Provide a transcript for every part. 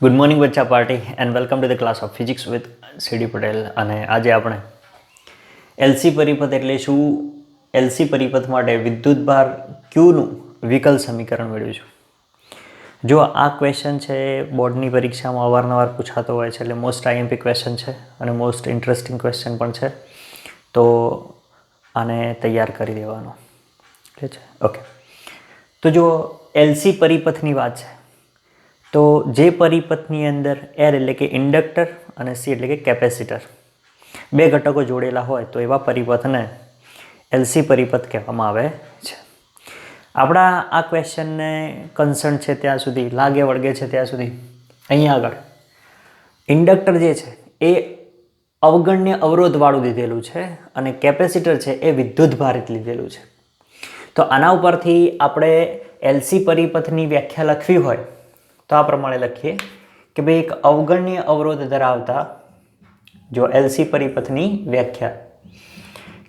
Good morning બચ્ચા party and welcome to the class of physics with C D Patel. અને આજે આપણે એલસી પરિપથ એટલે શું, એલસી પરિપથ માટે વિદ્યુતભાર ક્યુનું વિકલ સમીકરણ મેળવીશું. જો આ ક્વેશ્ચન છે બોર્ડની પરીક્ષામાં અવારનવાર પૂછાતો હોય છે, એટલે મોસ્ટ આઈએમપી ક્વેશ્ચન છે અને મોસ્ટ ઇન્ટરેસ્ટિંગ ક્વેશ્ચન પણ છે, તો આને તૈયાર કરી દેવાનો. ઠીક છે, ઓકે. તો જો એલસી પરિપથની વાત છે, તો જે પરિપથની અંદર એર એટલે કે ઇન્ડક્ટર અને સી એટલે કે કેપેસિટર બે ઘટકો જોડેલા હોય તો એવા પરિપથને એલસી પરિપથ કહેવામાં આવે છે. આપણા આ ક્વેશ્ચનને કન્સર્ન છે ત્યાં સુધી, લાગે વળગે છે ત્યાં સુધી અહીંયા આગળ ઇન્ડક્ટર જે છે એ અવગણ્ય અવરોધવાળું લીધેલું છે અને કેપેસિટર છે એ વિદ્યુત ભારિત લીધેલું છે. તો આના ઉપરથી આપણે એલસી પરિપથની વ્યાખ્યા લખવી હોય તો આ પ્રમાણે લખીએ કે ભાઈ એક અવગણ્ય અવરોધ ધરાવતા, જો એલસી પરિપથની વ્યાખ્યા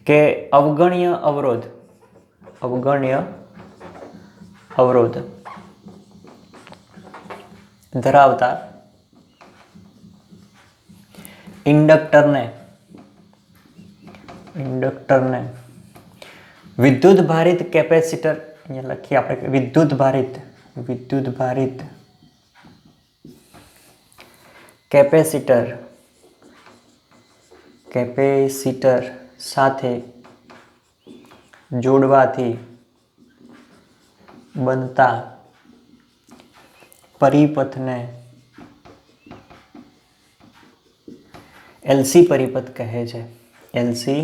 કે અવગણ્ય અવરોધ ધરાવતા ઇન્ડક્ટરને વિદ્યુત ભારિત કેપેસિટર, અહીંયા લખીએ આપણે વિદ્યુત ભારિત કેપેસિટર સાથે જોડવાથી બનતા પરિપથને એલસી પરિપથ કહે છે. એલસી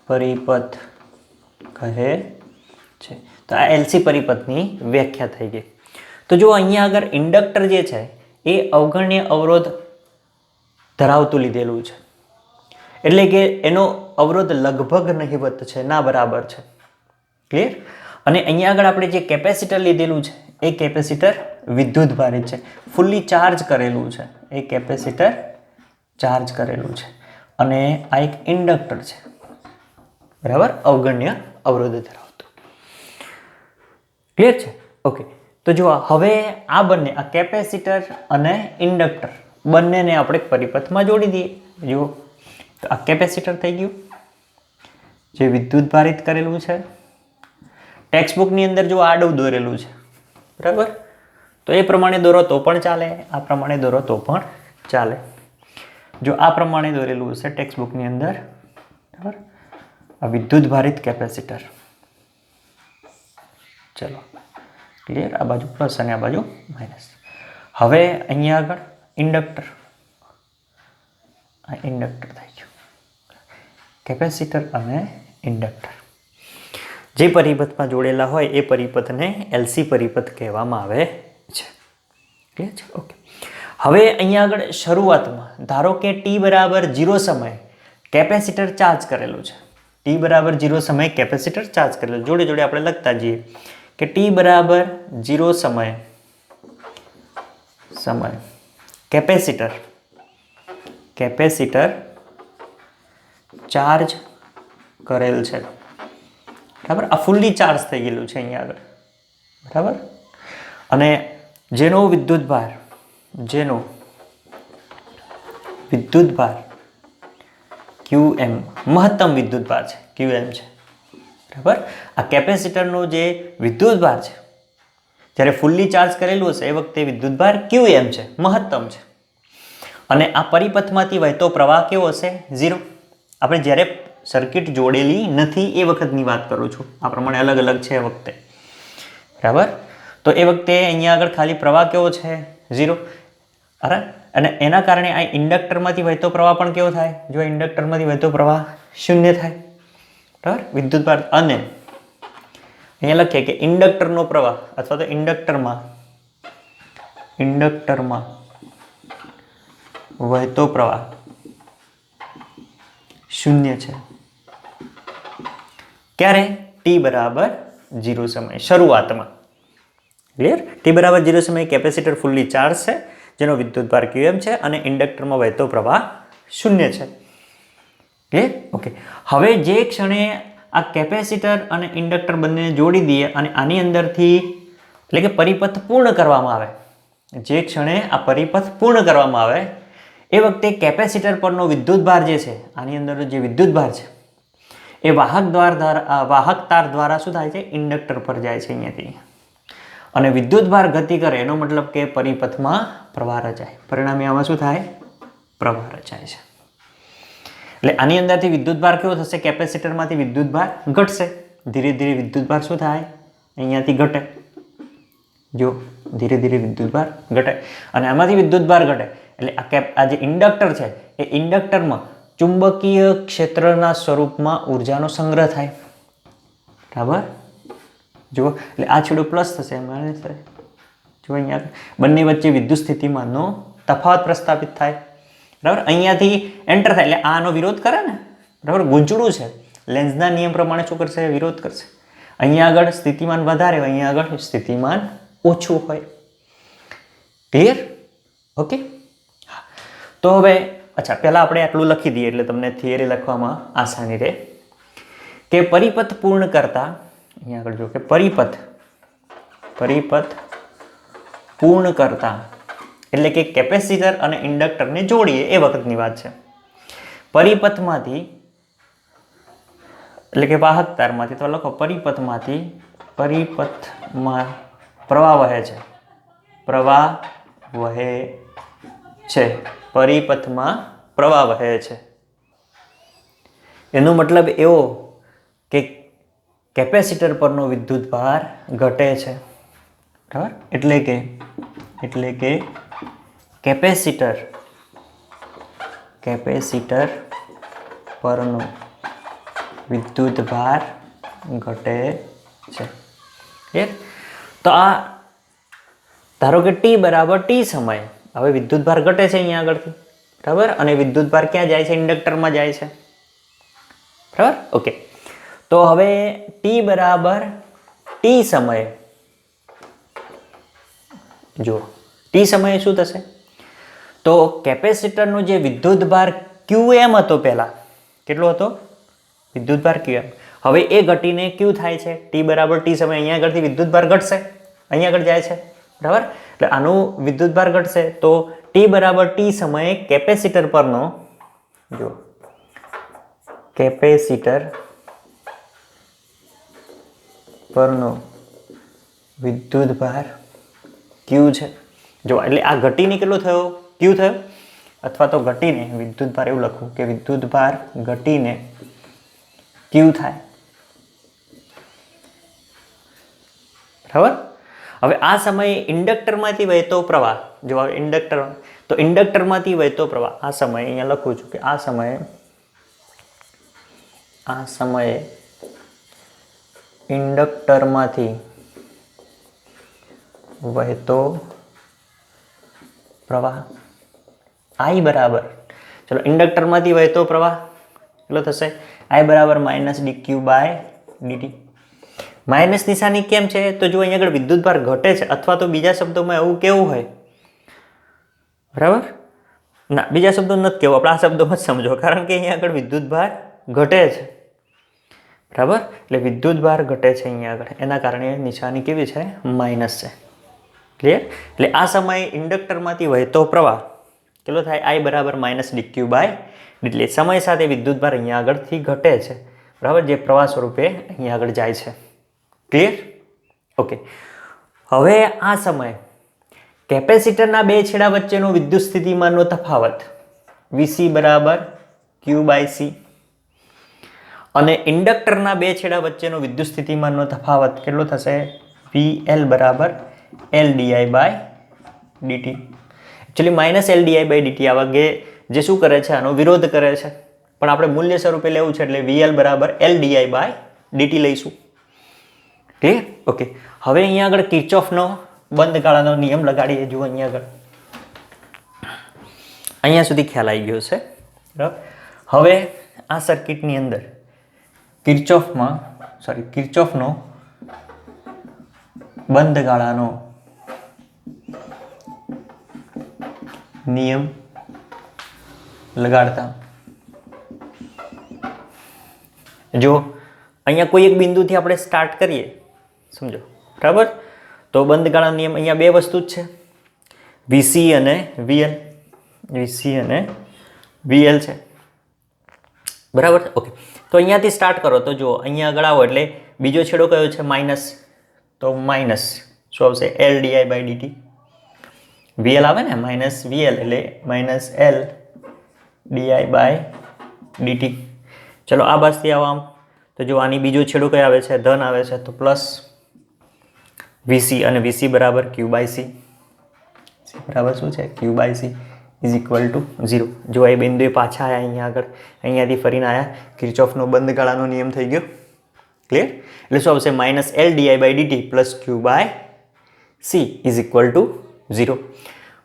પરિપથ કહે છે. તો આ એલસી પરિપથની વ્યાખ્યા થઈ ગઈ. તો જો અહીંયા આગળ ઇન્ડક્ટર જે છે એ અવગણ્ય અવરોધ ધરાવતું લીધેલું છે, એટલે કે એનો અવરોધ લગભગ નહિવત છે, ના બરાબર છે. ક્લિયર? અને અહીંયા આગળ આપણે જે કેપેસિટર લીધેલું છે એ કેપેસિટર વિદ્યુત ભારિત છે, ફૂલ્લી ચાર્જ કરેલું છે. એ કેપેસિટર ચાર્જ કરેલું છે અને આ એક ઇન્ડક્ટર છે, બરાબર, અવગણ્ય અવરોધ ધરાવતું. ક્લિયર છે? ઓકે. તો જો હવે આ બંને, આ કેપેસિટર અને ઇન્ડક્ટર બંનેને આપણે પરિપથમાં જોડી દઈએ. જો તો આ કેપેસિટર થઈ ગયું જે વિદ્યુત ભારિત કરેલું છે. ટેક્સ્ટ બુકની અંદર જો આડું દોરેલું છે, બરાબર, તો એ પ્રમાણે દોરો તો પણ ચાલે, આ પ્રમાણે દોરો તો પણ ચાલે. જો આ પ્રમાણે દોરેલું હશે ટેક્સ્ટ બુકની અંદર, બરાબર, આ વિદ્યુત ભારિત કેપેસિટર. ચલો, ક્લિયર? આ બાજુ પ્લસ અને આ બાજુ માઇનસ. હવે અહીંયા આગળ ઇન્ડક્ટર, આ ઇન્ડક્ટર થઈ ગયું. કેપેસિટર અને ઇન્ડક્ટર જે પરિપથમાં જોડેલા હોય એ પરિપથને એલસી પરિપથ કહેવામાં આવે છે. ક્લિયર છે? ઓકે. હવે અહીંયા આગળ શરૂઆતમાં ધારો કે t બરાબર 0 સમયે કેપેસિટર ચાર્જ કરેલું છે. t બરાબર 0 સમયે કેપેસિટર ચાર્જ કરેલું, જોડે જોડે આપણે લખતા જઈએ કે t બરાબર 0 સમયે કેપેસિટર ચાર્જ કરેલ છે, બરાબર. આ ફૂલ્લી ચાર્જ થઈ ગયેલું છે અહીંયા આગળ, બરાબર. અને જેનો વિદ્યુતભાર QM, મહત્તમ વિદ્યુતભાર છે, QM છે, બરાબર. આ કેપેસિટરનો જે વિદ્યુતભાર છે જ્યારે ફૂલ્લી ચાર્જ કરેલું હશે એ વખતે વિદ્યુતભાર QM છે, મહત્તમ છે. અને આ પરિપથમાંથી વહેતો પ્રવાહ કેવો હશે? 0. આપણે જ્યારે સર્કિટ જોડેલી નથી એ વખતની વાત કરું છું, આ પ્રમાણે અલગ અલગ છે એ વખતે, બરાબર. તો એ વખતે અહીંયા આગળ ખાલી પ્રવાહ કેવો છે? 0. અરે, અને એના કારણે આ ઇન્ડક્ટરમાંથી વહેતો પ્રવાહ પણ કેવો થાય? જો ઇન્ડક્ટરમાંથી વહેતો પ્રવાહ 0 થાય, બરાબર, વિદ્યુતભાર. અને અહીંયા લખીએ કે ઇન્ડક્ટરનો પ્રવાહ અથવા તો ઇન્ડક્ટરમાં વહેતો પ્રવાહ 0 છે. ક્યારે? t બરાબર 0 સમયે, શરૂઆતમાં. ક્લિયર? t બરાબર 0 સમયે કેપેસિટર ફૂલ્લી ચાર્જ છે, જેનો વિદ્યુતભાર QM છે અને ઇન્ડક્ટરમાં વહેતો પ્રવાહ 0 છે. ક્લિયર? ઓકે. હવે જે ક્ષણે આ કેપેસિટર અને ઇન્ડક્ટર બંનેને જોડી દઈએ અને આની અંદરથી એટલે કે પરિપથ પૂર્ણ કરવામાં આવે, જે ક્ષણે આ પરિપથ પૂર્ણ કરવામાં આવે એ વખતે કેપેસિટર પરનો વિદ્યુતભાર જે છે, આની અંદર જે વિદ્યુતભાર છે એ વાહક તાર દ્વારા શું થાય છે, ઇન્ડક્ટર પર જાય છે અહીંયાથી, અને વિદ્યુતભાર ગતિ કરે એનો મતલબ કે પરિપથમાં પ્રવાહ રચાય, પરિણામે આમાં શું થાય, પ્રવાહ રચાય છે. એટલે આની અંદરથી વિદ્યુતભાર કેવો થશે, કેપેસિટરમાંથી વિદ્યુતભાર ઘટશે, ધીરે ધીરે વિદ્યુતભાર શું થાય, અહીંયાથી ઘટે, જો ધીરે ધીરે વિદ્યુતભાર ઘટે, અને આમાંથી વિદ્યુતભાર ઘટે એટલે આ જે ઇન્ડક્ટર છે એ ઇન્ડક્ટરમાં ચુંબકીય ક્ષેત્રના સ્વરૂપમાં ઉર્જાનો સંગ્રહ થાય, બરાબર. જુઓ એટલે આ છેડો પ્લસ થશે, માઇનસ થશે, જો અહીંયા બંને વચ્ચે વિદ્યુત સ્થિતિમાનનો તફાવત પ્રસ્થાપિત થાય, બરાબર. અહીંયાથી એન્ટર થાય એટલે આનો વિરોધ કરે ને, બરાબર. ગૂંચળું છે, લેન્ઝના નિયમ પ્રમાણે શું કરશે, વિરોધ કરશે. અહીંયા આગળ સ્થિતિમાન વધારે હોય, અહીંયા આગળ સ્થિતિમાન ઓછું હોય. ક્લિયર? ઓકે. તો હવે અચ્છા પહેલાં આપણે આટલું લખી દઈએ એટલે તમને થિયરી લખવામાં આસાની રહે કે પરિપથ પૂર્ણ કરતા, અહીંયા આગળ જો કે પરિપથ પૂર્ણ કરતા એટલે કે કેપેસિટર અને ઇન્ડક્ટરને જોડીએ એ વખતની વાત છે. પરિપથમાંથી એટલે કે વાહક તારમાંથી, તો લખો પરિપથમાં પ્રવાહ વહે છે, પરિપથમાં પ્રવાહ વહે છે. એનો મતલબ એવો કે કેપેસિટર પરનો વિદ્યુતભાર ઘટે છે, બરાબર. એટલે કે કેપેસિટર પરનો વિદ્યુતભાર ઘટે છે. તો આ ધારો કે t બરાબર t સમય, હવે વિદ્યુતભાર ઘટે છે અહીંયા આગળથી, બરાબર, અને વિદ્યુતભાર ક્યાં જાય છે, ઇન્ડક્ટરમાં જાય છે, બરાબર. ઓકે. તો હવે t બરાબર t સમયે, જો t સમયે શું થશે, તો કેપેસિટરનો જે વિદ્યુતભાર qm હતો, પહેલા કેટલો હતો વિદ્યુતભાર qm, હવે એ ઘટીને q થાય છે. t બરાબર t સમયે અહીંયા આગળથી વિદ્યુતભાર ઘટશે, અહીંયા આગળ જાય છે, બરાબર. એટલે આનું વિદ્યુતભાર ઘટશે, તો t બરાબર t સમયે કેપેસિટર પરનો, જો કેપેસિટર પરનો વિદ્યુતભાર q છે. જો એટલે આ ઘટીને કેટલો થયો, q થયો, અથવા તો ઘટીને વિદ્યુતભાર, એવું લખું કે વિદ્યુતભાર ઘટીને q થાય, બરાબર. હવે આ સમયે ઇન્ડક્ટરમાંથી વહેતો પ્રવાહ, જો ઇન્ડક્ટરમાંથી વહેતો પ્રવાહ આ સમયે, અહીંયા લખું છું કે આ સમયે ઇન્ડક્ટરમાંથી વહેતો પ્રવાહ I બરાબર, ચલો ઇન્ડક્ટરમાંથી વહેતો પ્રવાહ કેટલો થશે, I બરાબર -dq/dt. માઇનસ નિશાની કેમ છે, તો જો અહીંયા આગળ વિદ્યુતભાર ઘટે છે, અથવા તો બીજા શબ્દોમાં એવું કેવું હોય, બરાબર, ના બીજા શબ્દો નથી કેવું, આપણે આ શબ્દોમાં જ સમજો, કારણ કે અહીંયા આગળ વિદ્યુતભાર ઘટે છે, બરાબર. એટલે વિદ્યુતભાર ઘટે છે અહીંયા આગળ, એના કારણે નિશાની કેવી છે, માઇનસ છે. ક્લિયર? એટલે આ સમયે ઇન્ડક્ટરમાંથી વહેતો પ્રવાહ કેટલો થાય, I બરાબર -dq/dt. એટલે સમય સાથે વિદ્યુતભાર અહીંયા આગળથી ઘટે છે, બરાબર, જે પ્રવાહ સ્વરૂપે અહીંયા આગળ જાય છે. ક્લિયર? ઓકે. હવે આ સમયે કેપેસિટરના બે છેડા વચ્ચેનો વિદ્યુત સ્થિતિમાનનો તફાવત Vc બરાબર q/c, અને ઇન્ડક્ટરના બે છેડા વચ્ચેનો વિદ્યુત સ્થિતિમાનનો તફાવત કેટલો થશે, VL બરાબર LdI/dt. એકચ્યુઅલી -LdI/dt આ વગે જે શું કરે છે, આનો વિરોધ કરે છે, પણ આપણે મૂલ્ય સ્વરૂપે લેવું છે એટલે VL બરાબર LdI/dt લઈશું. ક્લિયર? ઓકે. હવે અહીંયા આગળ કિર્ચોફનો બંધ ગાળાનો નિયમ લગાડીએ. જુઓ અહીંયા સુધી ખ્યાલ આવી ગયો છે, બરાબર. હવે આ સર્કિટની અંદર કિર્ચોફનો બંધ ગાળાનો નિયમ લગાડતા, જો અહીંયા કોઈ એક બિંદુથી આપણે સ્ટાર્ટ કરીએ, સમજો, બરાબર. તો બંધ ગાળાનો નિયમ, અહીંયા બે વસ્તુ જ છે, વીસી અને વીએલ, વીસી અને વીએલ છે, બરાબર. ઓકે, તો અહીંયાથી સ્ટાર્ટ કરો. તો જુઓ અહીંયા આગળ આવો એટલે બીજો છેડો કયો છે? માઇનસ. તો માઇનસ શું આવશે? L DI by DT. VL આવે ને, માઇનસ વીએલ એટલે minus L DI by DT. ચલો આ બાજુથી આવો આમ. તો જો આની બીજો છેડો કયો આવે છે? ધન આવે છે, તો પ્લસ વીસી, અને વીસી બરાબર ક્યુ બાય સી. સી બરાબર શું છે? Q by C is equal to 0. જો એ બિંદુએ પાછા આવ્યા અહીંયા આગળ, અહીંયાથી ફરીને આવ્યા. કિર્ચોફનો બંધ ગાળાનો નિયમ થઈ ગયો. ક્લિયર? એટલે શું આવશે? Minus L DI by DT plus Q by C is equal to 0.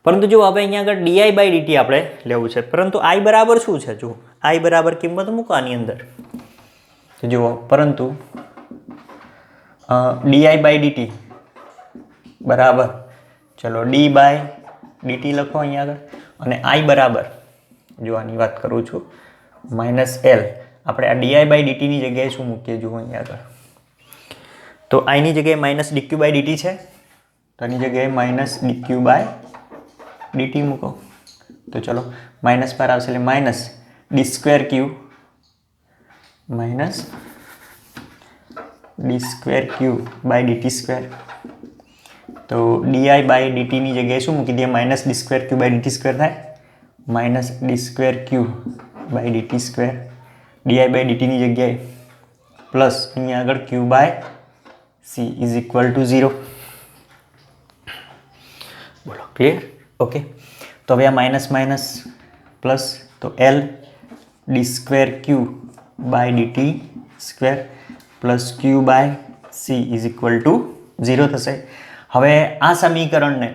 પરંતુ જો હવે અહીંયા આગળ ડીઆઈ બાય ડીટી આપણે લેવું છે, પરંતુ આઈ બરાબર શું છે? જુઓ, આઈ બરાબર કિંમત મૂકો આની અંદર. તો જુઓ, પરંતુ ડીઆઈ બાય ડીટી બરાબર, ચલો ડી બાય ડીટી લખો અહીંયા આગળ, અને આઈ બરાબર, જો આની વાત કરું છું, માઇનસ એલ. આપણે આ ડીઆઈ બાય ડીટીની જગ્યાએ શું મૂકીએ? જુઓ અહીંયા આગળ, તો આઈની જગ્યાએ માઇનસ ડીક્યુ બાય ડીટી છે, તો આની જગ્યાએ માઇનસ ડીક્યુ બાય ડીટી મૂકો. તો ચલો માઇનસ પર આવશે એટલે minus D square Q, minus D square Q by DT square. તો ડીઆઈ બાય ડીટીની જગ્યાએ શું મૂકી દઈએ? Minus D square Q by DT square થાય, minus D square Q by DT square. DI by ડીટીની જગ્યાએ પ્લસ અહીંયા આગળ Q by C is equal to 0. બોલો, ક્લિયર? ઓકે, તો હવે આ માઇનસ માઇનસ પ્લસ, તો L D square Q by DT square plus Q by C is equal to 0 થશે. હવે આ સમીકરણને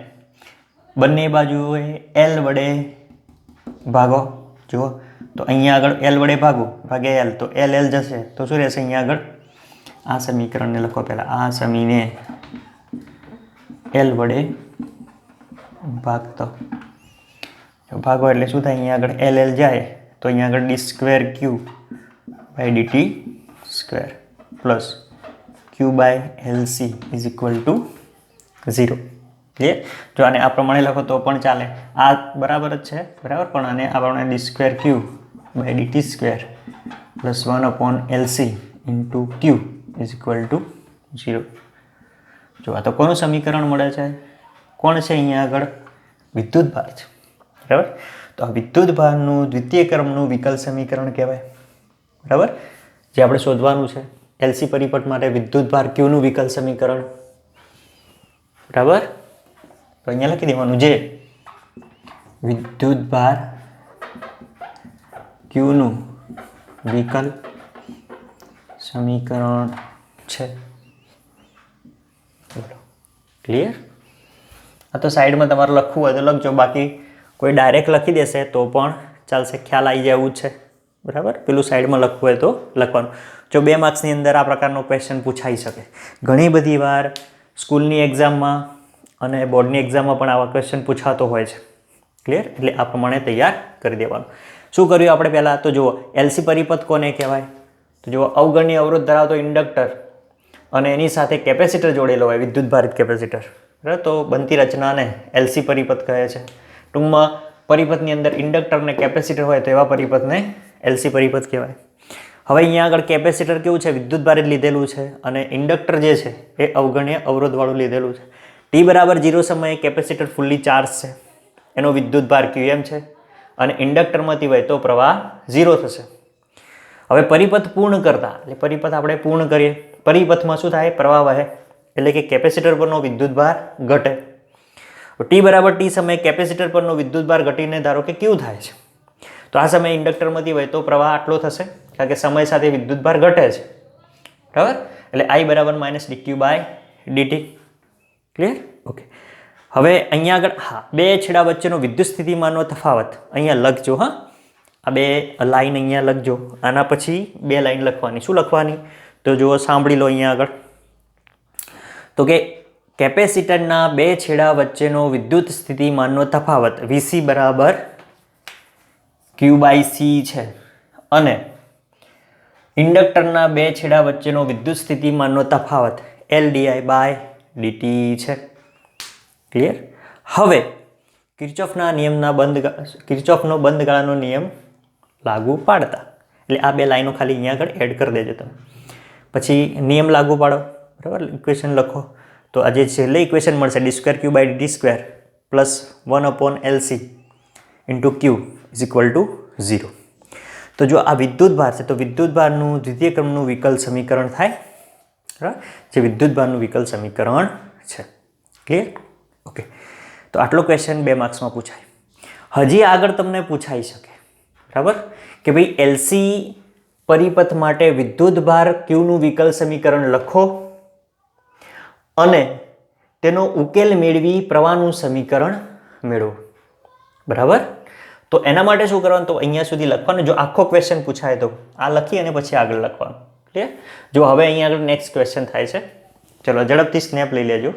બંને બાજુએ એલ વડે ભાગો. જુઓ, તો અહીંયા આગળ એલ વડે ભાગો, ભાગે એલ, તો એલ એલ જશે, તો શું રહેશે? અહીંયા આગળ આ સમીકરણને લખો પહેલાં. આ સમીને એલ વડે ભાગતો, ભાગો એટલે શું થાય? અહીંયા આગળ એલ એલ જાય, તો અહીંયા આગળ D square Q by DT square plus Q by L C is equal to 0. Clear? જો આને આ પ્રમાણે લખો તો પણ ચાલે, આ બરાબર જ છે, બરાબર. પણ આને આપણે D square Q by DT square plus 1/LC into Q is equal to 0. જો આ તો કોનું સમીકરણ મળે છે? કોણ છે અહીંયા આગળ? વિદ્યુત ભાર છે, બરાબર. તો આ વિદ્યુત ભારનું દ્વિતીય ક્રમનું વિકલ સમીકરણ કહેવાય, બરાબર. જે આપણે શોધવાનું છે એલસી પરિપથ માટે વિદ્યુત ભાર ક્યુનું વિકલ સમીકરણ, બરાબર. તો અહીંયા લખી દેવાનું, જે વિદ્યુત ભાર ક્યુનું વિકલ સમીકરણ છે. બોલો, ક્લિયર? આ તો સાઈડમાં તમારે લખવું હોય તો લખજો, બાકી કોઈ ડાયરેક્ટ લખી દેશે તો પણ ચાલશે, ખ્યાલ આવી જાય એવું જ છે, બરાબર. પેલું સાઈડમાં લખવું હોય તો લખવાનું. જો 2 માર્ક્સની અંદર આ પ્રકારનો ક્વેશ્ચન પૂછાઈ શકે. ઘણી બધી વાર સ્કૂલની એક્ઝામમાં અને બોર્ડની એક્ઝામમાં પણ આવા ક્વેશ્ચન પૂછાતો હોય છે. ક્લિયર? એટલે આ પ્રમાણે તૈયાર કરી દેવાનું. શું કર્યું આપણે પહેલાં? તો જુઓ, એલસી પરિપથ કોને કહેવાય? તો જુઓ, અવગણ્ય અવરોધ ધરાવતો ઇન્ડક્ટર અને એની સાથે કેપેસિટર જોડેલો હોય, વિદ્યુત ભારિત કેપેસિટર, બરાબર. તો બનતી રચનાને એલસી પરિપથ કહે છે. ટૂંકમાં પરિપથની અંદર ઇન્ડક્ટર અને કેપેસિટર હોય તો એવા પરિપથને એલસી પરિપથ કહેવાય. હવે અહીંયા આગળ કેપેસિટર કેવું છે? વિદ્યુત ભારિત લીધેલું છે, અને ઇન્ડક્ટર જે છે એ અવગણ્ય અવરોધવાળું લીધેલું છે. ટી બરાબર 0 સમયે કેપેસિટર ફૂલ્લી ચાર્જ છે, એનો વિદ્યુત ભાર QM છે, અને ઇન્ડક્ટરમાંથી વહેતો પ્રવાહ 0 થશે. હવે પરિપથ પૂર્ણ કરતા, એટલે પરિપથ આપણે પૂર્ણ કરીએ, પરિપથમાં શું થાય? પ્રવાહ વહે, એટલે કે કેપેસિટર પરનો વિદ્યુત ભાર ઘટે. ટી બરાબર ટી સમયે કેપેસિટર પરનો વિદ્યુત ભાર ઘટીને ધારો કે કેવું થાય છે? તો આ સમયે ઇન્ડક્ટરમાંથી વહેતો પ્રવાહ આટલો થશે, કારણ કે સમય સાથે વિદ્યુત ભાર ઘટે છે, બરાબર. એટલે I બરાબર minus DQ by DT. Clear? Okay. હવે અહીંયા આગળ બે છેડા વચ્ચેનો વિદ્યુત સ્થિતિમાનનો તફાવત અહીંયા લખજો. હા, આ બે લાઈન અહીંયા લખજો. આના પછી બે લાઈન લખવાની. શું લખવાની? તો જુઓ, સાંભળી લો અહીંયા આગળ. તો કે કેપેસિટરના બે છેડા વચ્ચેનો વિદ્યુત સ્થિતિમાનનો તફાવત VC બરાબર Q બાય C છે, અને ઇન્ડક્ટરના બે છેડા વચ્ચેનો વિદ્યુત સ્થિતિમાનનો તફાવત LdI બાય dt છે. ક્લિયર? હવે કિર્ચોફના નિયમના કિર્ચોફનો બંધ ગાળાનો નિયમ લાગુ પાડતા. એટલે આ બે લાઈનો ખાલી અહીંયા આગળ એડ કરી દેજો તમે. પછી નિયમ લાગુ પાડો, બરાબર, ઇક્વેશન લખો. તો આ જે છેલ્લે ઇક્વેશન મળશે d2q/dt² plus 1/LC into q is equal to 0. તો જો આ વિદ્યુતભાર છે તો વિદ્યુતભારનું દ્વિતીય ક્રમનું વિકલ સમીકરણ થાય, બરાબર, જે વિદ્યુતભારનું વિકલ સમીકરણ છે. ક્લિયર? ઓકે. તો આટલો ક્વેશ્ચન 2 માર્ક્સમાં પૂછાય. હજી આગળ તમને પૂછાઈ શકે, બરાબર, કે ભાઈ એલસી પરિપથ માટે વિદ્યુતભાર ક્યુનું વિકલ સમીકરણ લખો અને તેનો ઉકેલ મેળવી પ્રવાહનું સમીકરણ મેળવો. બરાબર. તો એના માટે શું કરવાનું? તો અહીંયા સુધી લખવાનું. જો આખો ક્વેશ્ચન પૂછાય તો આ લખી અને પછી આગળ લખવાનું. ક્લિયર? જો હવે અહીંયા આગળ નેક્સ્ટ ક્વેશ્ચન થાય છે. ચલો ઝડપથી સ્નેપ લઈ લેજો.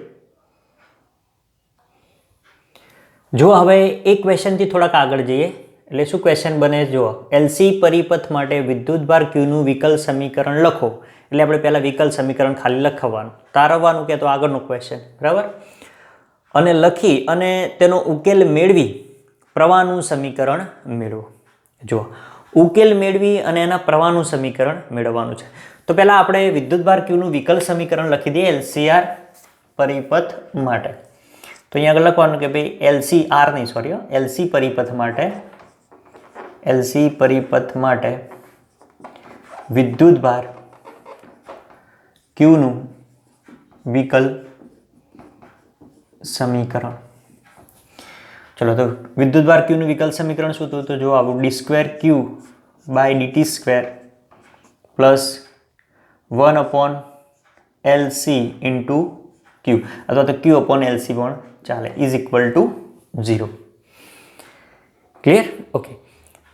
જો હવે એક ક્વેશ્ચનથી થોડાક આગળ જઈએ એટલે શું ક્વેશ્ચન બને? જો એલસી પરિપથ માટે વિદ્યુતભાર ક્યુનું વિકલ સમીકરણ લખો. એટલે આપણે પહેલાં વિકલ સમીકરણ ખાલી લખવાનું, તારવવાનું કે તો આગળનું ક્વેશ્ચન, બરાબર, અને લખી અને તેનો ઉકેલ મેળવી પ્રવાહનું સમીકરણ મેળવો. જો ઉકેલ મેળવી અને એના પ્રવાહનું સમીકરણ મેળવવાનું છે. તો પહેલાં આપણે વિદ્યુતભાર ક્યુનું વિકલ સમીકરણ લખી દઈએ એલસીઆર પરિપથ માટે. તો અહીંયા આગળ લખવાનું કે ભાઈ એલસી પરિપથ માટે વિદ્યુતભાર ક્યુનું વિકલ સમીકરણ. ચલો તો વિદ્યુતભાર ક્યુનું વિકલ સમીકરણ શું હતું? તો જો આવું d2q/dt² પ્લસ 1/LC ઇન્ટુ ક્યુ અથવા તો q/LC પણ ચાલે is equal to 0. Clear? Okay.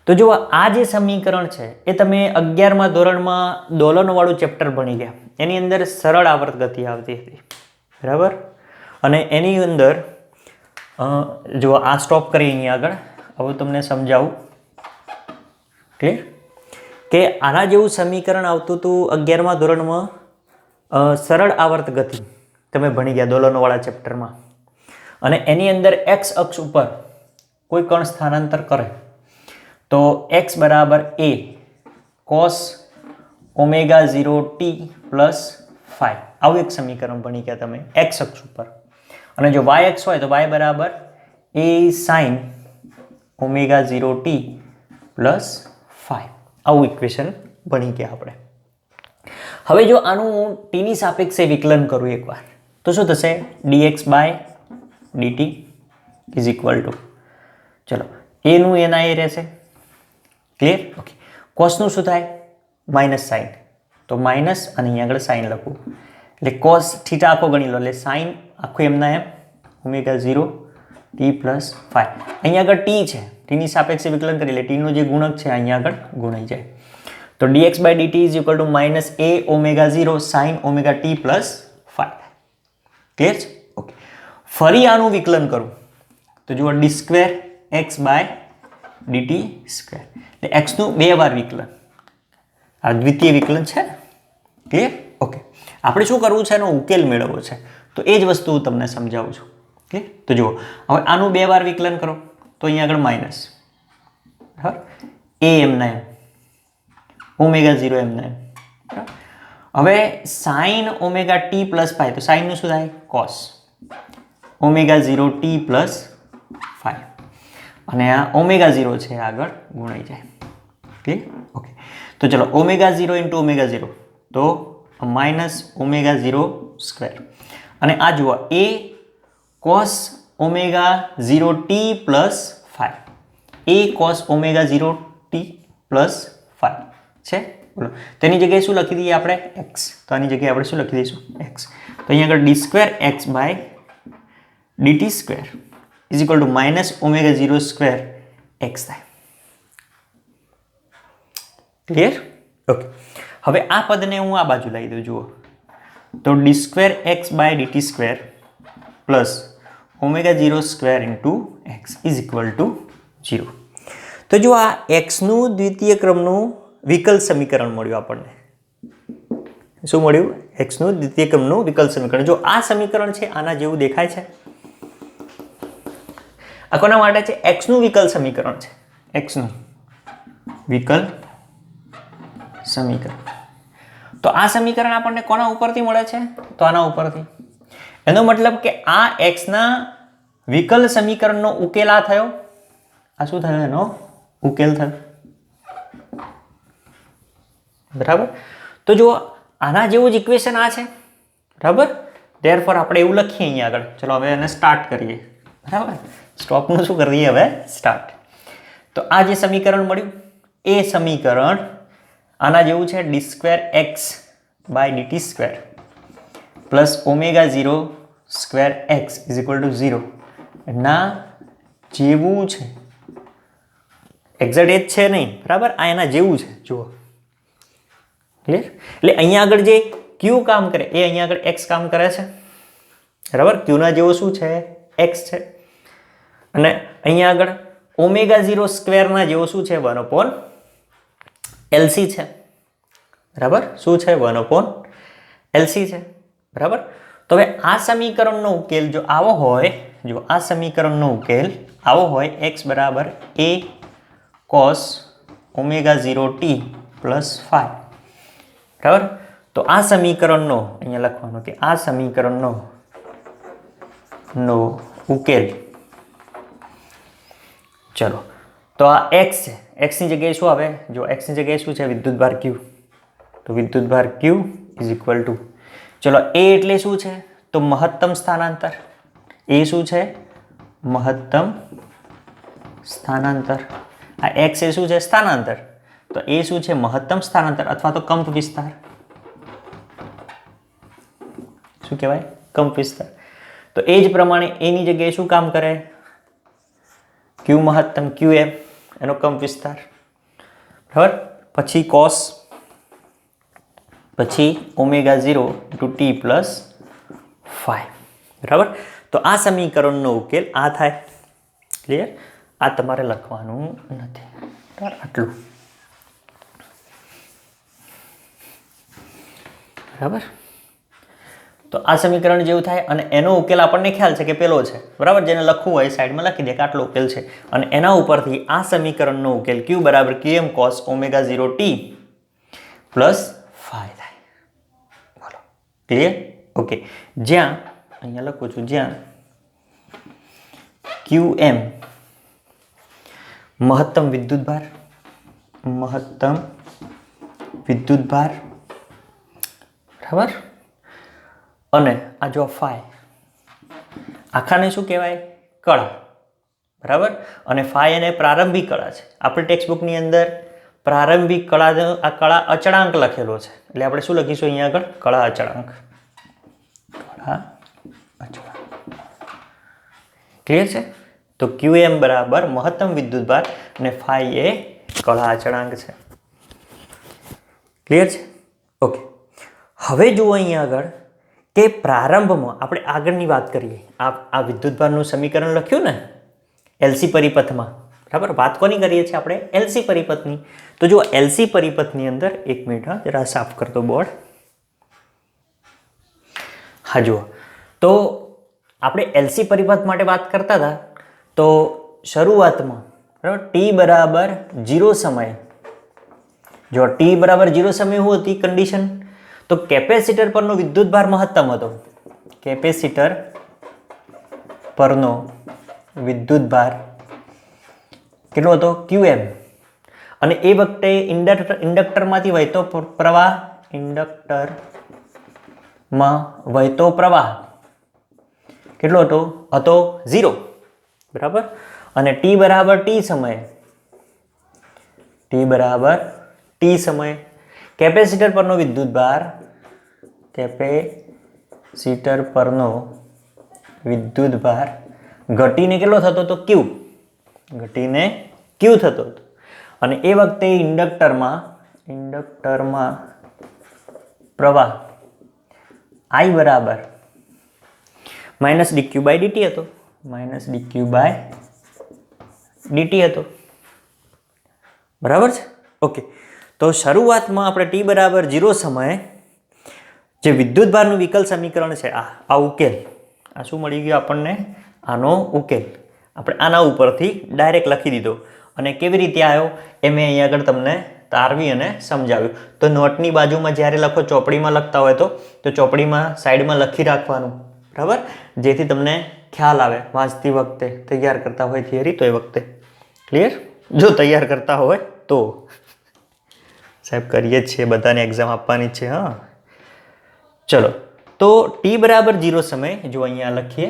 તો જો આ જે સમીકરણ છે એ તમે 11મા ધોરણમાં દોલનોવાળું ચેપ્ટર ભણી ગયા. એની અંદર સરળ આવર્ત ગતિ આવતી હતી, બરાબર, અને એની અંદર જો આ સ્ટોપ કરી અહીંયા આગળ હવે તમને સમજાવું. ક્લિયર? કે આના જેવું સમીકરણ આવતું હતું 11મા ધોરણમાં સરળ આવર્ત ગતિ તમે ભણી ગયા દોલનોવાળા ચેપ્ટરમાં. અને એની અંદર એક્સ અક્ષ ઉપર કોઈ કણ સ્થાનાંતર કરે તો x બરાબર a cos ω0t પ્લસ 5 આવું એક સમીકરણ ભણી ગયા તમે એક્સ અક્ષ ઉપર. અને જો y અક્ષ હોય તો y બરાબર a sin ω0t પ્લસ 5 આવું ઇક્વેશન ભણી ગયા આપણે. હવે જો આનું ટીની સાપેક્ષે વિકલન કરું એકવાર તો શું થશે? dx/dt ઇઝ ઇક્વલ ટુ, ચલો a નું એના એ રહેશે. ક્લિયર? ઓકે. કોસનું શું થાય? માઇનસ સાઇન, તો માઇનસ અને અહીંયા આગળ સાઇન લખવું એટલે કોસ થીટા આખો ગણી લો એટલે સાઇન આખું એમના એમ ω0t પ્લસ 5. અહીંયા આગળ ટી છે, ટીની સાપેક્ષે વિકલન કરી એટલે ટીનો જે ગુણક છે અહીંયા આગળ ગુણાઈ જાય. તો dx/dt is equal to minus a ω0 sin ωt plus 5. Clear છે? ઓકે. ફરી આનું વિકલન કરું તો જુઓ d2x/dt². એટલે એક્સનું 2 વાર વિકલન, આ દ્વિતીય વિકલન છે. ક્લિયર? ઓકે. આપણે શું કરવું છે? એનો ઉકેલ મેળવવો છે. તો એ જ વસ્તુ હું તમને સમજાવું છું. ક્લિયર? તો જુઓ હવે આનું 2 વાર વિકલન કરો તો અહીંયા આગળ માઇનસ, બરાબર, a એમના એમ ω0 એમના એમ. હવે સાઇન ωt પ્લસ 5 તો સાઇનનું શું થાય? કોસ ω0t પ્લસ 5 અને આ ω0 છે આગળ ગુણાઈ જાય. ક્લિયર? ઓકે. તો ચલો ω0 ઇન્ટુ ω0 તો માઇનસ ω0² અને આ જુઓ a cos ω0t plus 5 a cos ω0t plus 5 છે. બોલો તેની જગ્યાએ શું લખી દઈએ આપણે? x. તો આની જગ્યાએ આપણે શું લખી દઈશું? x. તો અહીંયા આગળ d2x/dt² is equal to minus ω0² x થાય. ક્લિયર? ઓકે. હવે આ પદને હું આ બાજુ લાવી દઉં. જુઓ તો d2x/dt² plus ω0² into x is equal to 0. તો જો આ એક્સનું દ્વિતીય ક્રમનું વિકલ સમીકરણ મળ્યું આપણને. શું મળ્યું? એક્સનું દ્વિતીય ક્રમનું વિકલ સમીકરણ. જો આ સમીકરણ છે આના જેવું દેખાય છે. આ કોના માટે છે? એક્સનું વિકલ સમીકરણ છે, એક્સનું વિકલ સમીકરણ. તો આ સમીકરણ આપણને કોના ઉપરથી મળે છે? તો આના ઉપરથી. એનો મતલબ કે આ એક્સના વિકલ સમીકરણનો ઉકેલ આ થયો. આ શું થયો? એનો ઉકેલ થયો. બરાબર. તો જો આના જેવું જ ઇક્વેશન આ છે. બરાબર. ધેરફોર આપણે એવું લખીએ અહીંયા આગળ. ચલો હવે એને સ્ટાર્ટ કરીએ. બરાબર. સ્ટોપનું શું કરીએ હવે? સ્ટાર્ટ. તો આ જે સમીકરણ મળ્યું એ સમીકરણ આના જેવું છે. D square X by DT square plus omega 0 square X is equal to 0 ના જેવું છે. એક્ઝેક્ટ એ જ છે નહીં. બરાબર. આ એના જેવું છે. જુઓ, ક્લિયર? એટલે અહીંયા આગળ જે ક્યુ કામ કરે એ અહીંયા આગળ એક્સ કામ કરે છે. બરાબર. ક્યુના જેવો શું છે? એક્સ છે. અને અહીંયા આગળ ઓમેગા 0 સ્ક્વેરના જેવો શું છે? 1 અપોન એલસી છે. બરાબર. શું છે? 1 અપોન એલસી છે. બરાબર. તો હવે આ સમીકરણનો ઉકેલ જો આવો હોય, જો આ સમીકરણનો ઉકેલ આવો હોય, એક્સ બરાબર એ કોસ ઓમેગા 0t પ્લસ 5. બરાબર. તો આ સમીકરણનો અહીંયા લખવાનો કે આ સમીકરણનો ઉકેલ, ચલો, તો આ એક્સ છે. એક્સની જગ્યાએ શું આવે? જો એક્સની જગ્યાએ શું છે? વિદ્યુતભાર ક્યુ. તો વિદ્યુતભાર ક્યુ ઇઝ ઇક્વલ ટુ, ચલો, એ એટલે શું છે? તો મહત્તમ સ્થાનાંતર. એ શું છે? મહત્તમ સ્થાનાંતર. આ એક્સ એ શું છે? સ્થાનાંતર. તો એ શું છે? મહત્તમ સ્થાનાંતર અથવા તો કંપ વિસ્તાર. શું કહેવાય? કંપ વિસ્તાર. તો એ જ પ્રમાણે એની જગ્યાએ શું કામ કરે? ક્યુ મહત્તમ, ક્યુ એમ એનો કંપ વિસ્તાર. બરાબર. પછી કોસ, પછી ઓમેગા 0 ટુ ટી પ્લસ 5. બરાબર. તો આ સમીકરણનો ઉકેલ આ થાય. ક્લિયર? આ તમારે લખવાનું નથી. બરાબર. આટલું. બરાબર. તો આ સમીકરણ જેવું થાય અને એનો ઉકેલ આપણને ખ્યાલ છે કે પેલો છે. બરાબર. જેને લખવું હોય સાઈડમાં લખી દે કે આટલો ઉકેલ છે. અને એના ઉપરથી આ સમીકરણનો ઉકેલ ક્યુ બરાબર QM cos omega 0t plus 5 થાય. બોલો, ક્લિયર? ઓકે. જ્યાં અહીંયા લખું છું, જ્યાં QM મહત્તમ વિદ્યુતભાર, મહત્તમ વિદ્યુતભાર. બરાબર. અને આ જો ફાઈ, આખાને શું કહેવાય? કળા. બરાબર. અને ફાઈ એને પ્રારંભિક કળા છે. આપણી ટેક્સ્ટબુકની અંદર પ્રારંભિક કળા, આ કળા અચળાંક લખેલો છે. એટલે આપણે શું લખીશું અહીંયા આગળ? કળા અચળાંક. કળા અચળાંક. ક્લિયર છે? તો QM બરાબર મહત્તમ વિદ્યુતભાર અને ફાઈ એ કળા અચળાંક છે. ક્લિયર છે? ઓકે. હવે જુઓ અહીંયા આગળ કે પ્રારંભમાં આપણે આગળની વાત કરીએ. આ વિદ્યુતભારનું સમીકરણ લખ્યું ને એલસી પરિપથમાં. બરાબર. વાત કોની કરીએ છીએ આપણે? એલસી પરિપથની. તો જો એલસી પરિપથની અંદર, એક મિનિટ, જરા સાફ કરતો બોર્ડ. હા, જુઓ, તો આપણે એલસી પરિપથ માટે વાત કરતા હતા. તો શરૂઆતમાં, બરાબર, ટી બરાબર 0 સમય, જો ટી બરાબર 0 સમય શું હતી કન્ડિશન? તો કેપેસિટર પરનો વિદ્યુતભાર મહત્તમ હતો. કેપેસિટર પરનો વિદ્યુતભાર કેટલો હતો? QM. અને એ વખતે ઇન્ડક્ટરમાંથી વહેતો પ્રવાહ, ઇન્ડક્ટરમાં વહેતો પ્રવાહ કેટલો હતો? 0. બરાબર. અને ટી બરાબર ટી સમયે, ટી બરાબર ટી સમયે કેપેસિટર પરનો વિદ્યુતભાર, કેપેસિટર પરનો વિદ્યુતભાર ઘટીને કેટલો થતો હતો? Q. ઘટીને Q થતો હતો. અને એ વખતે ઇન્ડક્ટરમાં પ્રવાહ I બરાબર માઇનસ dq બાય dt હતો. માઇનસ dq બાય dt હતો. બરાબર છે? ઓકે. તો શરૂઆતમાં આપણે ટી બરાબર 0 સમયે જે વિદ્યુતભારનું વિકલ સમીકરણ છે, આ ઉકેલ, આ શું મળી ગયું આપણને? આનો ઉકેલ. આપણે આના ઉપરથી ડાયરેક્ટ લખી દીધો અને કેવી રીતે આવ્યો એ મેં અહીંયા આગળ તમને તારવી અને સમજાવ્યું. તો નોટની બાજુમાં જ્યારે લખો, ચોપડીમાં લખતા હોય તો ચોપડીમાં સાઈડમાં લખી રાખવાનું, બરાબર, જેથી તમને ખ્યાલ આવે વાંચતી વખતે, તૈયાર કરતા હોય થિયરી તો એ વખતે. ક્લિયર? જો તૈયાર કરતા હોય તો સાહેબ કરીએ જ છીએ, બધાને એક્ઝામ આપવાની જ છે. હા, ચલો. તો t બરાબર 0 સમય, જો અહીંયા લખીએ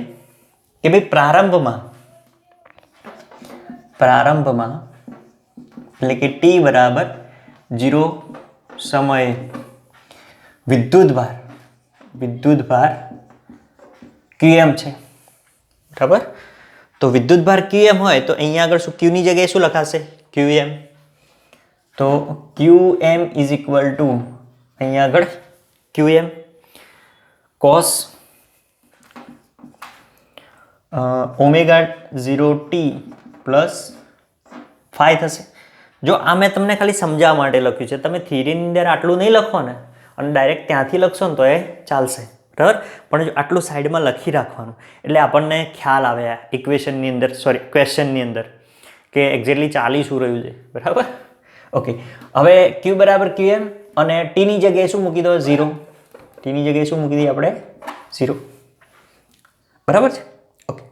કે ભાઈ પ્રારંભમાં એટલે કે t બરાબર 0 સમયે વિદ્યુતભાર qm છે, બરાબર. તો વિદ્યુતભાર qm હોય તો અહીંયા આગળ શું q ની જગ્યાએ શું લખાશે? qm. તો qm ઇઝ ઇક્વલ ટુ અહીંયા આગળ qm cos omega 0t plus phi થશે. જો આ મેં તમને ખાલી સમજાવવા માટે લખ્યું છે, તમે થિયરીની અંદર આટલું નહીં લખો ને અને ડાયરેક્ટ ત્યાંથી લખશો ને તો એ ચાલશે, બરાબર. પણ જો આટલું સાઈડમાં લખી રાખવાનું એટલે આપણને ખ્યાલ આવે આ ઇક્વેશનની અંદર, સોરી ક્વેશ્ચનની અંદર, કે એક્ઝેક્ટલી ચાલી શું રહ્યું છે, બરાબર. ઓકે, હવે q બરાબર qm અને t ની જગ્યાએ શું મૂકી દો? 0. t ની જગ્યાએ શું મૂકી દઈએ આપણે? 0, બરાબર છે. ઓકે,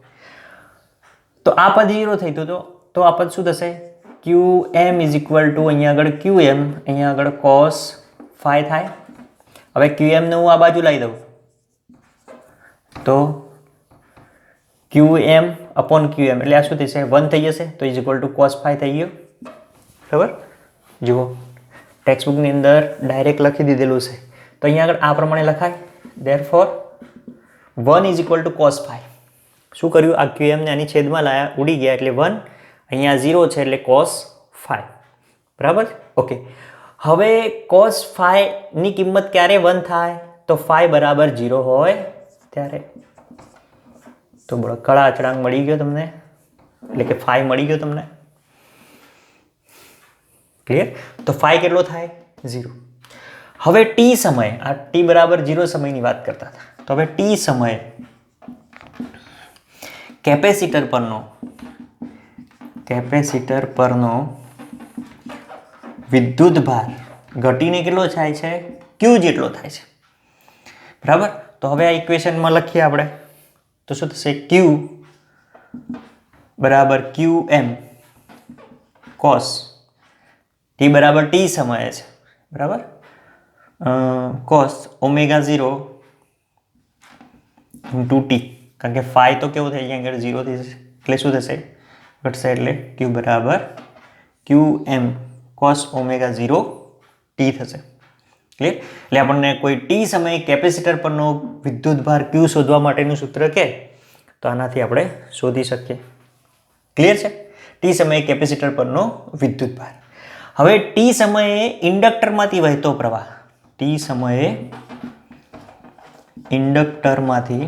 તો આ પદ 0 થઈ ગયું તો આ પદ શું થશે? qm ઇઝ ઇક્વલ ટુ અહીંયા આગળ qm, અહીંયા આગળ cos phi થાય. હવે qm ને હું આ બાજુ લાવી દઉં તો qm અપોન qm એટલે આ શું થશે? 1 થઈ જશે. તો is equal two cos phi થઈ ગયો, બરાબર. જુઓ ટેક્સ્ટબુકની અંદર ડાયરેક્ટ લખી દીધેલું છે, તો અહીંયા આગળ આ પ્રમાણે લખાય. Therefore 1 is equal two cos phi. શું કર્યું? આ qm ને આની છેદમાં લાયા, ઉડી ગયા એટલે 1, અહીંયા 0 છે એટલે cos phi, બરાબર. ઓકે, હવે cos phi ની કિંમત ક્યારે 1 થાય? તો phi બરાબર 0 હોય ત્યારે. તો બોલો, કળા અચળાંક મળી ગયો તમને, એટલે કે phi મળી ગયો તમને. ક્લિયર? તો phi કેટલો થાય? 0. હવે t સમયે, આ t બરાબર 0 સમયની વાત કરતા હતા, તો હવે t સમયે કેપેસિટર પરનો વિદ્યુતભાર ઘટીને કેટલો થાય છે? q જેટલો થાય છે, બરાબર. તો હવે આ ઇક્વેશનમાં લખીએ આપણે તો શું થશે? q બરાબર qm cos t બરાબર t સમયે છે, બરાબર, cos ઓમેગા 0 ઇન્ટુ t, કારણ કે phi તો કેવું થઈ જાય? 0 થઈ જશે એટલે શું થશે? ઘટશે. એટલે q બરાબર qm cos ઓમેગા 0 t થશે. ક્લિયર? એટલે આપણને કોઈ t સમયે કેપેસિટર પરનો વિદ્યુતભાર q શોધવા માટેનું સૂત્ર કે તો આનાથી આપણે શોધી શકીએ. ક્લિયર છે? t સમયે કેપેસિટર પરનો વિદ્યુતભાર. હવે t સમયે ઇન્ડક્ટરમાંથી વહેતો પ્રવાહ, t સમયે ઇન્ડક્ટરમાંથી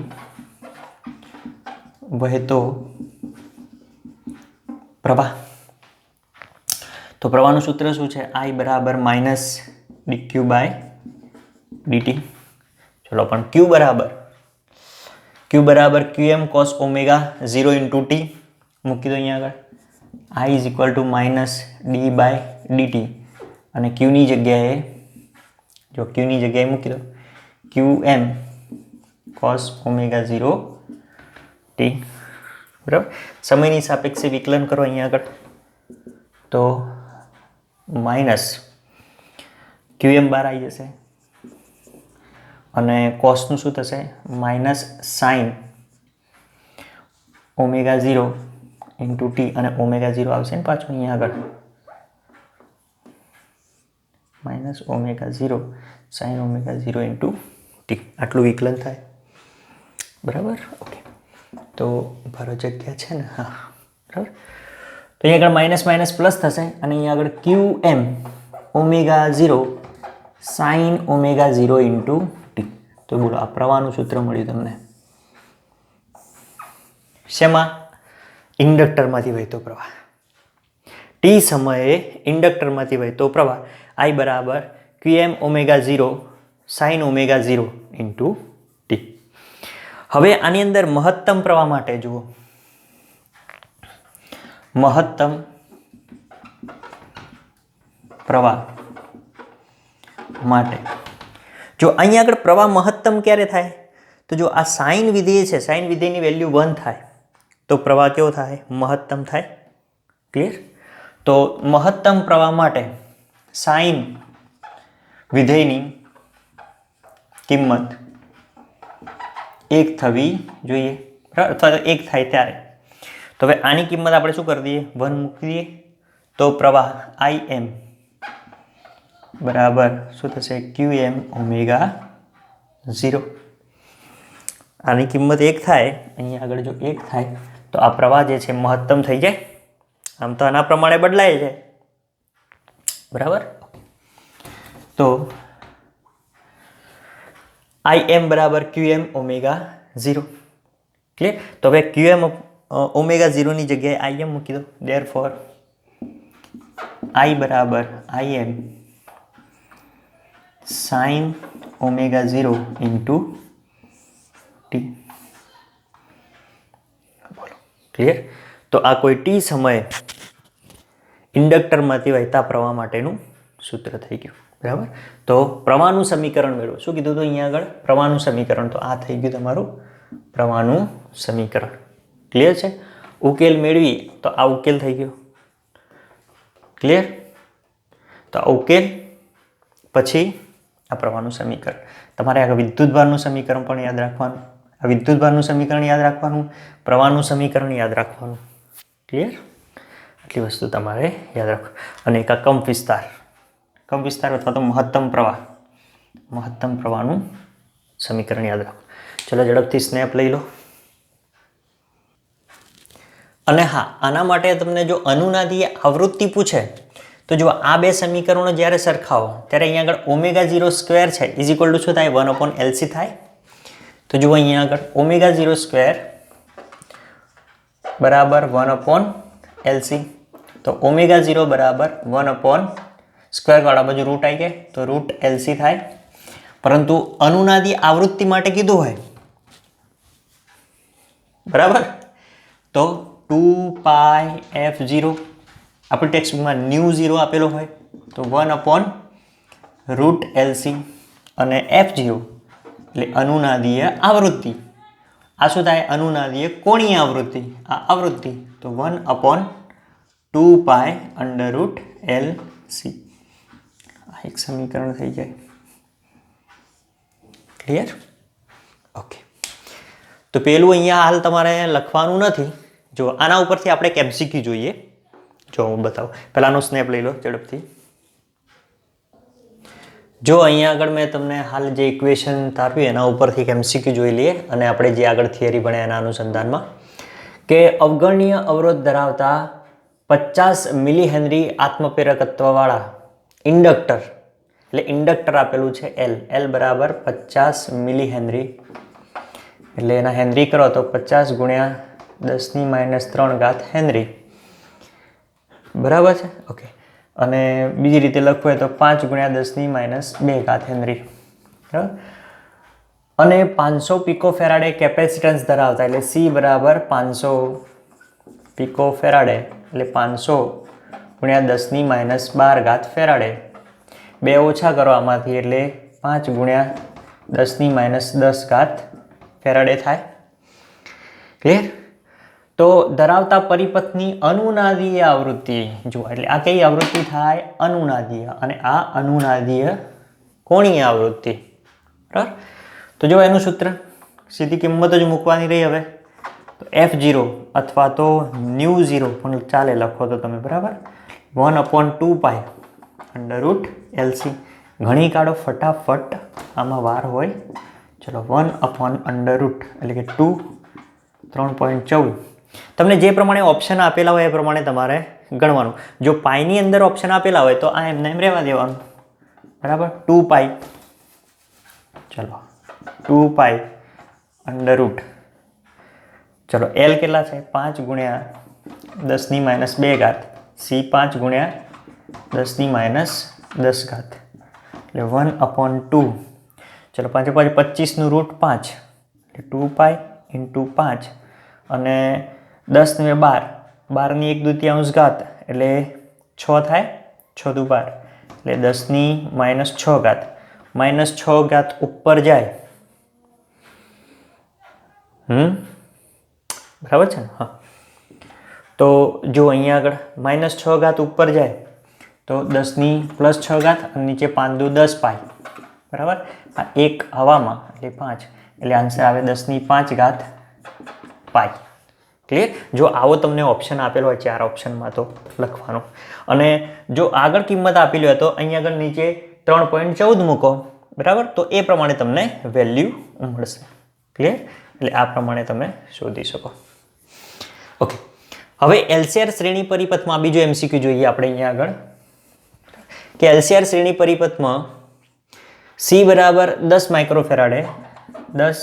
વહેતો પ્રવાહ. તો પ્રવાહનું સૂત્ર શું છે? I બરાબર માઇનસ dq બાય dt. ચલો, પણ q બરાબર qm cos omega 0 into t મૂકી દો અહીંયા આગળ. I is equal to minus d by dt અને q ની જગ્યાએ મૂકી દો qm cos ઓમેગા 0 t, બરાબર. સમયની સાપેક્ષે વિકલન કરો અહીંયા આગળ તો માઇનસ qm બાર આવી જશે અને કોસનું શું થશે? Minus sine omega 0 into T અને ઓમેગા 0 આવશે ને પાછું અહીંયા આગળ minus omega 0 sine omega 0 into T, આટલું વિકલન થાય, બરાબર. ઓકે, તો ભરો જગ્યા છે ને? હા, બરાબર. તો અહીંયા આગળ માઇનસ માઇનસ પ્લસ થશે અને અહીંયા આગળ qm omega 0 sine omega 0 into T. તો બોલો, આ પ્રવાહનું સૂત્ર મળ્યું તમને. શેમાં? ઇન્ડક્ટરમાંથી વહેતો પ્રવાહ. ટી સમયે ઇન્ડક્ટરમાંથી વહેતો પ્રવાહ I બરાબર qm omega 0 sine omega 0 into T. હવે આની અંદર મહત્તમ પ્રવાહ માટે જુઓ, મહત્તમ પ્રવાહ માટે જો અહીંયા આગળ પ્રવાહ મહત્તમ ક્યારે થાય તો જો આ સાઇન વિધેય છે, સાઇન વિધેયની વેલ્યુ 1 થાય તો પ્રવાહ કેવો થાય? મહત્તમ થાય. ક્લિયર? તો મહત્તમ પ્રવાહ માટે સાઇન વિધેયની કિંમત 1 થવી જોઈએ, અથવા તો 1 થાય ત્યારે. તો હવે આની કિંમત આપણે શું કરી દઈએ? 1 મૂકી દઈએ. તો પ્રવાહ IM બરાબર શું થશે? QM omega 0. આની કિંમત 1 થાય, અહીંયા આગળ જો 1 થાય તો આ પ્રવાહ જે છે મહત્તમ થઈ જાય. આમ તો આના પ્રમાણે બદલાય છે, બરાબર. તો IM બરાબર QM ઓમેગા 0. ક્લિયર? તો હવે QM ઓમેગા 0 ની જગ્યાએ IM મૂકી દો. Therefore I બરાબર IM sin omega 0 into T. બોલો, ક્લિયર? તો આ કોઈ ટી સમયે ઇન્ડક્ટરમાંથી વહેતા પ્રવાહ માટેનું સૂત્ર થઈ ગયું, બરાબર. તો પ્રવાહનું સમીકરણ મેળવો. શું કીધું હતું અહીંયા આગળ? પ્રવાહનું સમીકરણ. તો આ થઈ ગયું તમારું પ્રવાહનું સમીકરણ. ક્લિયર છે? ઉકેલ મેળવી તો આ ઉકેલ થઈ ગયો. ક્લિયર? તો આ ઉકેલ પછી આ પ્રવાહનું સમીકરણ. તમારે આ વિદ્યુતભારનું સમીકરણ પણ યાદ રાખવાનું. આ વિદ્યુતભારનું સમીકરણ યાદ રાખવાનું, પ્રવાહનું સમીકરણ યાદ રાખવાનું. ક્લિયર? આટલી વસ્તુ તમારે યાદ રાખવું. અને એક આ કંપ વિસ્તાર અથવા તો મહત્તમ પ્રવાહનું સમીકરણ યાદ રાખો. ચલો ઝડપથી સ્નેપ લઈ લો. અને હા, આના માટે તમને જો અનુનાદીય આવૃત્તિ પૂછે તો જો આ બે સમીકરણો જ્યારે સરખાવો ત્યારે અહીંયા આગળ ઓમેગા 0 સ્ક્વેર છે ઇઝ ઇક્વલ ટુ શું થાય? 1/LC થાય. તો જુઓ અહીંયા આગળ ઓમેગા 0 સ્ક્વેર બરાબર 1/LC. તો ઓમેગા 0 બરાબર 1/ સ્ક્વેર વાળા બાજુ રૂટ આવી જાય તો રૂટ LC થાય. પરંતુ અનુનાદી આવૃત્તિ માટે કીધું હોય, બરાબર, તો 2πf0 આપણી ટેક્સ્ટબુકમાં ν0 આપેલો હોય તો 1/√LC અને f0 એટલે અનુનાદીય આવૃત્તિ. આ શું થાય? અનુનાદીય કોણીય આવૃત્તિ. આ આવૃત્તિ તો 1/2π√LC. આ એક સમીકરણ થઈ જાય. ક્લિયર? ઓકે. તો પેલું અહીંયા હાલ તમારે લખવાનું નથી. જો આના ઉપરથી આપણે એક MCQ જોઈએ. જો હું બતાવું. પહેલાનો સ્નેપ લઈ લો ઝડપથી. જો અહીંયા આગળ મેં તમને હાલ જે ઇક્વેશન તાપ્યું એના ઉપરથી એક MCQ જોઈ લઈએ અને આપણે જે આગળ થિયરી ભણ્યા એના અનુસંધાનમાં કે અવગણનીય અવરોધ ધરાવતા 50 મિલી હેનરી આત્મપ્રેરકત્વવાળા ઇન્ડક્ટર, એટલે ઇન્ડક્ટર આપેલું છે L બરાબર 50 મિલી હેનરી, એટલે એના હેનરી કરો તો 50 ગુણ્યા 10⁻³ હેનરી, બરાબર છે. ઓકે. અને બીજી રીતે લખવું હોય તો 5 ગુણ્યા 10⁻² હેનરી, બરાબર. અને 500 પિકો ફેરાડે કેપેસિટન્સ ધરાવતા એટલે C બરાબર 500 પિકો ફેરાડે એટલે 500 ગુણ્યા 10⁻² ફેરાડે. બે ઓછા કરો આમાંથી એટલે 5 ગુણ્યા 10⁻10 ફેરાડે થાય. ક્લિયર? તો ધરાવતા પરિપથની અનુનાદીય આવૃત્તિ જુઓ, એટલે આ કઈ આવૃત્તિ થાય? અનુનાદીય. અને આ અનુનાદીય કોણીય આવૃત્તિ, બરાબર. તો જો એનું સૂત્ર સીધી કિંમત જ મૂકવાની રહી. હવે તો f0 અથવા તો ν0 પણ ચાલે લખો તો તમે, બરાબર. 1/2π√LC. ઘણી કાઢો ફટાફટ, આમાં વાર હોય. ચલો 1/√, એટલે કે 2 3.14. તમને જે પ્રમાણે ઓપ્શન આપેલા હોય એ પ્રમાણે તમારે ગણવાનું. જો પાઈની અંદર ઓપ્શન આપેલા હોય તો આ એમને એમ રહેવા દેવાનું, બરાબર. 2π, ચલો 2π √. ચલો L કેટલા છે? 5 ગુણ્યા 10⁻², C 5 ગુણ્યા 10⁻10, એટલે 1/2. ચલો 5 × 5 = 25 નું રૂટ 5 એટલે 2π × 5 અને 10 × 12 12 ની 1/2 ઘાત એટલે 6 થાય, 6 દુ 12 એટલે 10 ની -6 ઘાત. -6 ઘાત ઉપર જાય, બરાબર છે ને? હા. તો જો અહીંયા આગળ -6 ઘાત ઉપર જાય તો 10 ની +6 ઘાત અને નીચે 5 દુ 10 પાય, બરાબર. આ એક હવામાં એટલે 5 એટલે આન્સર આવે 10 ની 5 ઘાત પાય. ક્લિયર? જો આવો તમને ઓપ્શન આપેલો હોય 4 ઓપ્શનમાં તો લખવાનો. અને જો આગળ કિંમત આપેલી હોય તો અહીંયા આગળ નીચે 3.14 મૂકો, બરાબર. તો એ પ્રમાણે તમને વેલ્યુ મળશે. ક્લિયર? એટલે આ પ્રમાણે તમે શોધી શકો. ઓકે, હવે એલસીઆર શ્રેણી પરિપથમાં બીજો એમસીક્યુ જોઈએ આપણે અહીંયા આગળ કે એલસીઆર શ્રેણી પરિપથમાં સી બરાબર 10 માઇક્રોફેરાડે, 10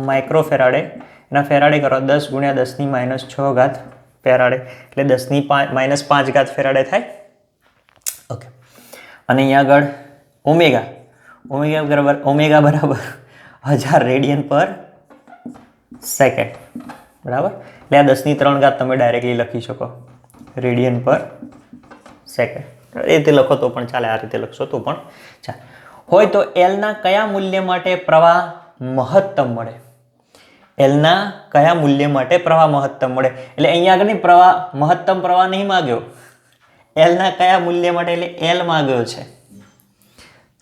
માઇક્રોફેરાડે એના ફેરાડે કરો 10 × 10 ની -6 ઘાત ફેરાડે એટલે 10 ની -5 ઘાત ફેરાડે થાય. ઓકે, અને અહીંયા આગળ ઓમેગા બરાબર 1000 રેડિયન પર સેકન્ડ, બરાબર. એટલે આ 10 ની 3 ઘાત તમે ડાયરેક્ટલી લખી શકો રેડિયન પર સેકન્ડ. એ રીતે લખો તો પણ ચાલે, આ રીતે લખશો તો પણ ચાલે. હોય તો એલના કયા મૂલ્ય માટે પ્રવાહ મહત્તમ મળે? એલના કયા મૂલ્ય માટે પ્રવાહ મહત્તમ મળે? એટલે અહીંયા આગળ પ્રવાહ મહત્તમ પ્રવાહ નહીં માગ્યો, એલના કયા મૂલ્ય માટે એટલે એલ માગ્યો છે.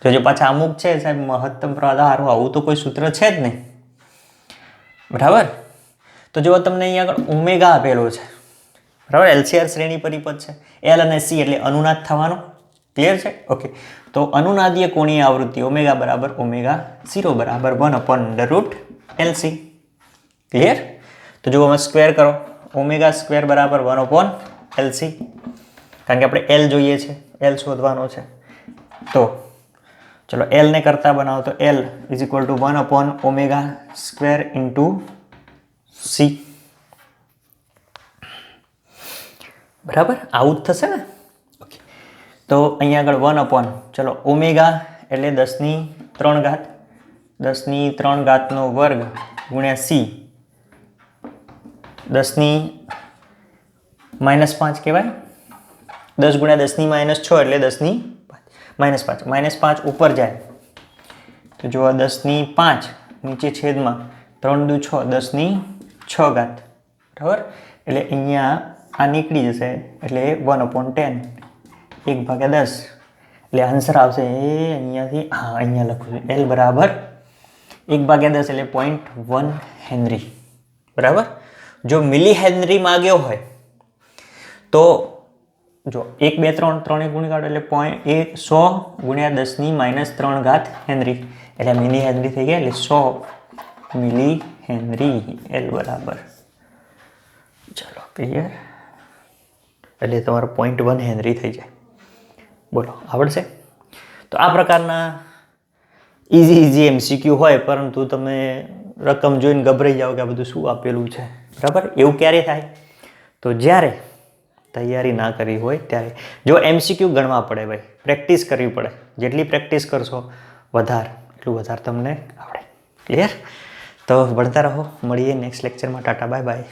જો પાછા અમુક છે સાહેબ મહત્તમ પ્રવાહ ધારો, આવું તો કોઈ સૂત્ર છે જ નહીં, બરાબર. તો જો તમને અહીંયા આગળ ઓમેગા આપેલો છે, બરાબર. એલસીઆર શ્રેણી પરિપથ છે, એલ અને સી એટલે અનુનાદ થવાનું. ક્લિયર છે? ઓકે, તો અનુનાદીય કોણીય આવૃત્તિ ઓમેગા બરાબર ω0 બરાબર 1/√LC. ક્લિયર? તો જો અમે સ્ક્વેર કરો ω² બરાબર 1/LC, કારણ કે આપણે એલ જોઈએ છે, એલ શોધવાનો છે. તો ચલો એલ ને કરતા બનાવો તો એલ = 1/ω² × C, બરાબર. આવું જ થશે ને? ઓકે, તો અહીંયા આગળ 1/ ચલો ઓમેગા એટલે 10 ની 3 ઘાત, 10 ની 3 ઘાતનો વર્ગ ગુણ્યા C, 10 ની -5 કહેવાય. 10 × 10 ની -6 એટલે 10 ની -5 ઉપર જાય તો જો 10 ની 5 નીચે છેદમાં 3 દુ 6, 10 ની 6 ઘાત, બરાબર. એટલે અહીંયા આ નીકળી જશે એટલે 1/10 1/10 એટલે આન્સર આવશે એ અહીંયાથી, હા અહીંયા લખું છું એલ બરાબર 1/10 એટલે 0.1 હેનરી, બરાબર. જો મિલી હેનરી માગ્યો હોય તો જો 1 2 3 3 ગુણી કાઢો એટલે 100 × 10 ની -3 ઘાત હેનરી એટલે મિલી હેનરી થઈ ગયા એટલે 100 મિલી હેનરી એલ બરાબર. ચલો ક્લિયર? એટલે તમારો 0.1 હેનરી થઈ જાય. બોલો, આવડશે? તો આ પ્રકારના ઇઝી એમસીક્યુ હોય, પરંતુ તમે રકમ જોઈને ગભરાઈ જાઓ કે આ બધું શું આપેલું છે, બરાબર. એવું ક્યારે થાય? તો જ્યારે તૈયારી ના કરી હોય ત્યારે. જો એમસીક્યુ ગણવા પડે ભાઈ, પ્રેક્ટિસ કરવી પડે. જેટલી પ્રેક્ટિસ કરશો એટલું વધારે તમને આવડે. ક્લિયર? તો ભણતા રહો, મળીએ નેક્સ્ટ લેક્ચરમાં. Tata, bye bye.